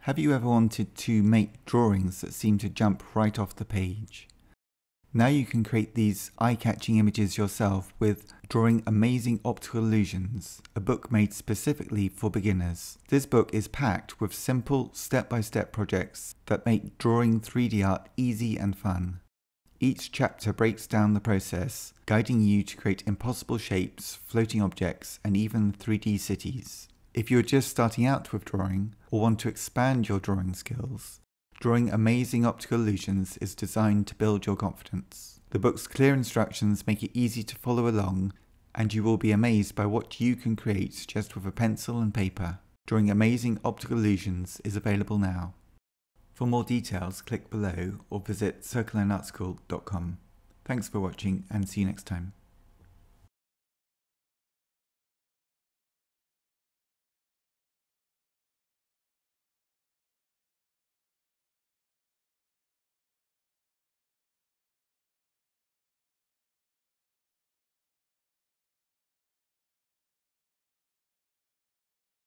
Have you ever wanted to make drawings that seem to jump right off the page? Now you can create these eye-catching images yourself with Drawing Amazing Optical Illusions, a book made specifically for beginners. This book is packed with simple step-by-step projects that make drawing 3D art easy and fun. Each chapter breaks down the process, guiding you to create impossible shapes, floating objects, and even 3D cities. If you're just starting out with drawing, or want to expand your drawing skills, Drawing Amazing Optical Illusions is designed to build your confidence. The book's clear instructions make it easy to follow along, and you will be amazed by what you can create just with a pencil and paper. Drawing Amazing Optical Illusions is available now. For more details, click below or visit circleandartschool.com. Thanks for watching and see you next time.